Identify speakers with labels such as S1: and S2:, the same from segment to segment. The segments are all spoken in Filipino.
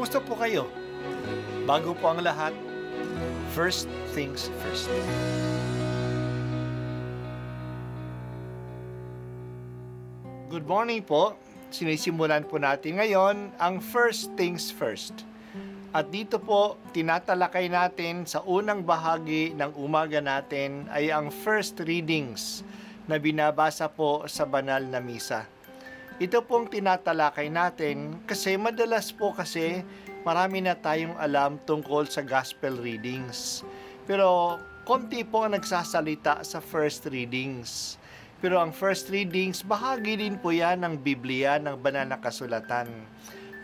S1: Kumusta po kayo? Bago po ang lahat, first things first. Good morning po. Sinisimulan po natin ngayon ang first things first. At dito po, tinatalakay natin sa unang bahagi ng umaga natin ay ang first readings na binabasa po sa banal na misa. Ito pong tinatalakay natin kasi madalas po kasi marami na tayong alam tungkol sa gospel readings. Pero konti po ang nagsasalita sa first readings. Pero ang first readings, bahagi din po yan ng Biblia, ng banal na kasulatan.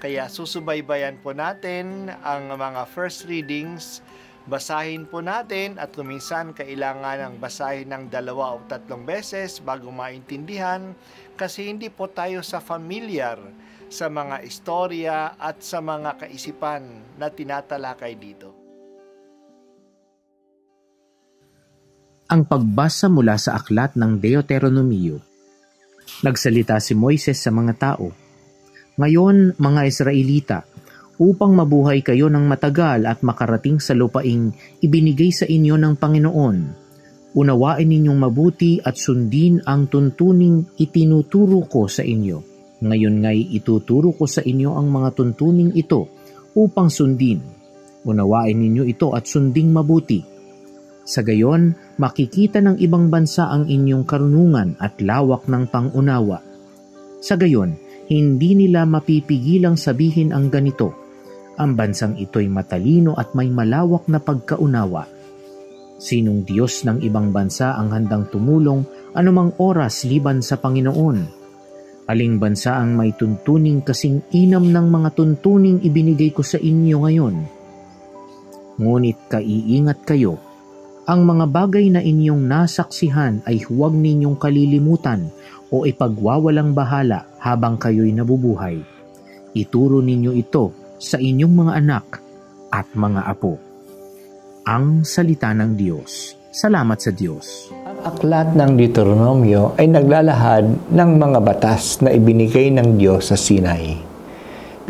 S1: Kaya susubaybayan po natin ang mga first readings, basahin po natin at kuminsan kailangan ng basahin ng 2 o 3 beses bago maintindihan kasi hindi po tayo familiar sa mga istorya at sa mga kaisipan na tinatalakay dito.
S2: Ang pagbasa mula sa aklat ng Deuteronomio. Nagsalita si Moises sa mga tao, "Ngayon, mga Israelita, upang mabuhay kayo ng matagal at makarating sa lupaing ibinigay sa inyo ng Panginoon, unawain ninyong mabuti at sundin ang tuntuning itinuturo ko sa inyo. Ngayon nga'y ituturo ko sa inyo ang mga tuntuning ito upang sundin. Unawain ninyo ito at sunding mabuti. Sa gayon, makikita ng ibang bansa ang inyong karunungan at lawak ng pangunawa. Sa gayon, hindi nila mapipigilang sabihin ang ganito, ang bansang ito'y matalino at may malawak na pagkaunawa. Sinong Diyos ng ibang bansa ang handang tumulong anumang oras liban sa Panginoon? Aling bansa ang may tuntuning kasing inam ng mga tuntuning ibinigay ko sa inyo ngayon? Ngunit kaiingat kayo, ang mga bagay na inyong nasaksihan ay huwag ninyong kalilimutan o ipagwawalang bahala habang kayo'y nabubuhay. Ituro ninyo ito sa inyong mga anak at mga apo." Ang salita ng Diyos. Salamat sa Diyos.
S3: Ang aklat ng Deuteronomio ay naglalahad ng mga batas na ibinigay ng Diyos sa Sinai.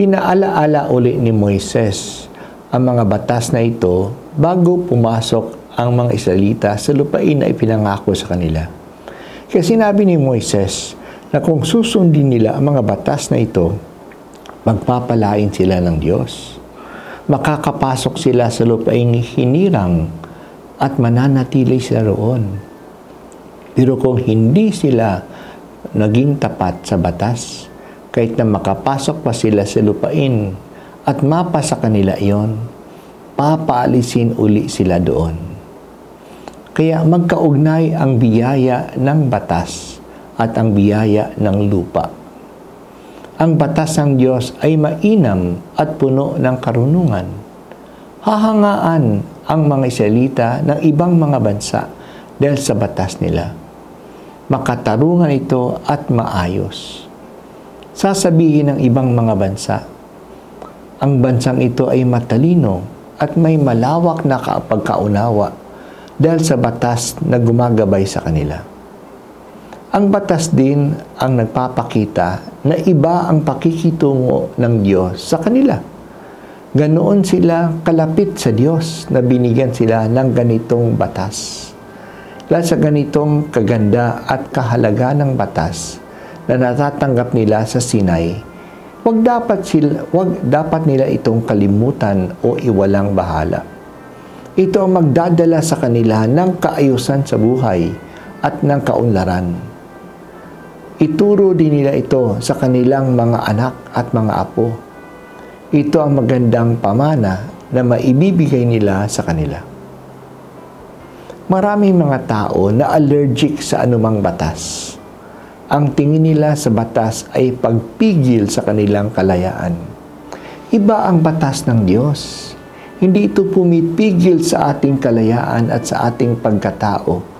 S3: Pinaalaala uli ni Moises ang mga batas na ito bago pumasok ang mga Israelita sa lupain na ipinangako sa kanila. Kaya sinabi ni Moises na kung susundin nila ang mga batas na ito, magpapalain sila ng Diyos. Makakapasok sila sa lupaing hinirang at mananatili sila roon. Pero kung hindi sila naging tapat sa batas, kahit na makapasok pa sila sa lupain at mapa sa kanila iyon, papaalisin uli sila doon. Kaya magkaugnay ang biyaya ng batas at ang biyaya ng lupa. Ang batas ng Diyos ay mainam at puno ng karunungan. Hahangaan ang mga Israelita ng ibang mga bansa dahil sa batas nila. Makatarungan ito at maayos. Sasabihin ng ibang mga bansa, ang bansang ito ay matalino at may malawak na pagkaunawa dahil sa batas na gumagabay sa kanila. Ang batas din ang nagpapakita na iba ang pakikitungo ng Diyos sa kanila. Ganoon sila kalapit sa Diyos na binigyan sila ng ganitong batas. Dahil sa ganitong kaganda at kahalaga ng batas na natatanggap nila sa Sinai, wag dapat nila itong kalimutan o iwalang bahala. Ito ang magdadala sa kanila ng kaayusan sa buhay at ng kaunlaran. Ituro din nila ito sa kanilang mga anak at mga apo. Ito ang magandang pamana na maibibigay nila sa kanila. Maraming mga tao na allergic sa anumang batas. Ang tingin nila sa batas ay pagpigil sa kanilang kalayaan. Iba ang batas ng Diyos. Hindi ito pumipigil sa ating kalayaan at sa ating pagkatao.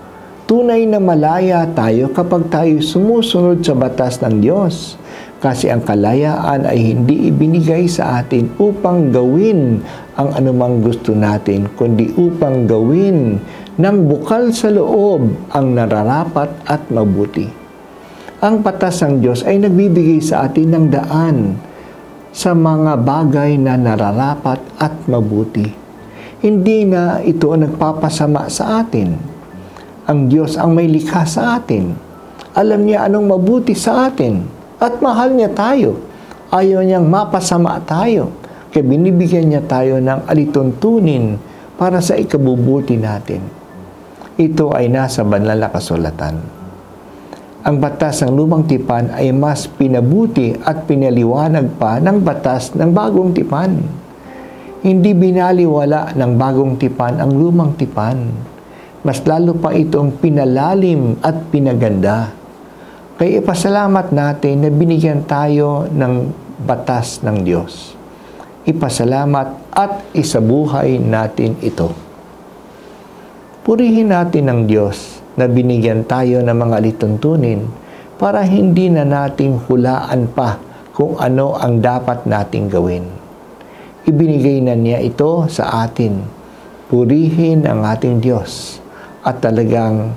S3: Tunay na malaya tayo kapag tayo sumusunod sa batas ng Diyos. Kasi ang kalayaan ay hindi ibinigay sa atin upang gawin ang anumang gusto natin, kundi upang gawin ng bukal sa loob ang nararapat at mabuti. Ang batas ng Diyos ay nagbibigay sa atin ng daan sa mga bagay na nararapat at mabuti. Hindi na ito ang nagpapasama sa atin. Ang Diyos ang may likha sa atin. Alam niya anong mabuti sa atin at mahal niya tayo. Ayaw niyang mapasama tayo. Kaya binibigyan niya tayo ng alituntunin para sa ikabubuti natin. Ito ay nasa banal na kasulatan. Ang batas ng lumang tipan ay mas pinabuti at pinaliwanag pa ng batas ng bagong tipan. Hindi binaliwala ng bagong tipan ang lumang tipan. Mas lalo pa itong pinalalim at pinaganda. Kaya ipasalamat natin na binigyan tayo ng batas ng Diyos. Ipasalamat at isabuhay natin ito. Purihin natin ang Diyos na binigyan tayo ng mga lituntunin para hindi na nating hulaan pa kung ano ang dapat nating gawin. Ibinigay na niya ito sa atin. Purihin ang ating Diyos at talagang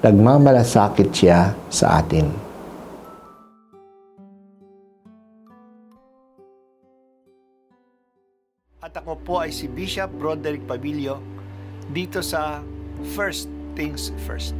S3: nagmamalasakit siya sa atin.
S1: At ako po ay si Bishop Broderick Pabilio dito sa First Things First.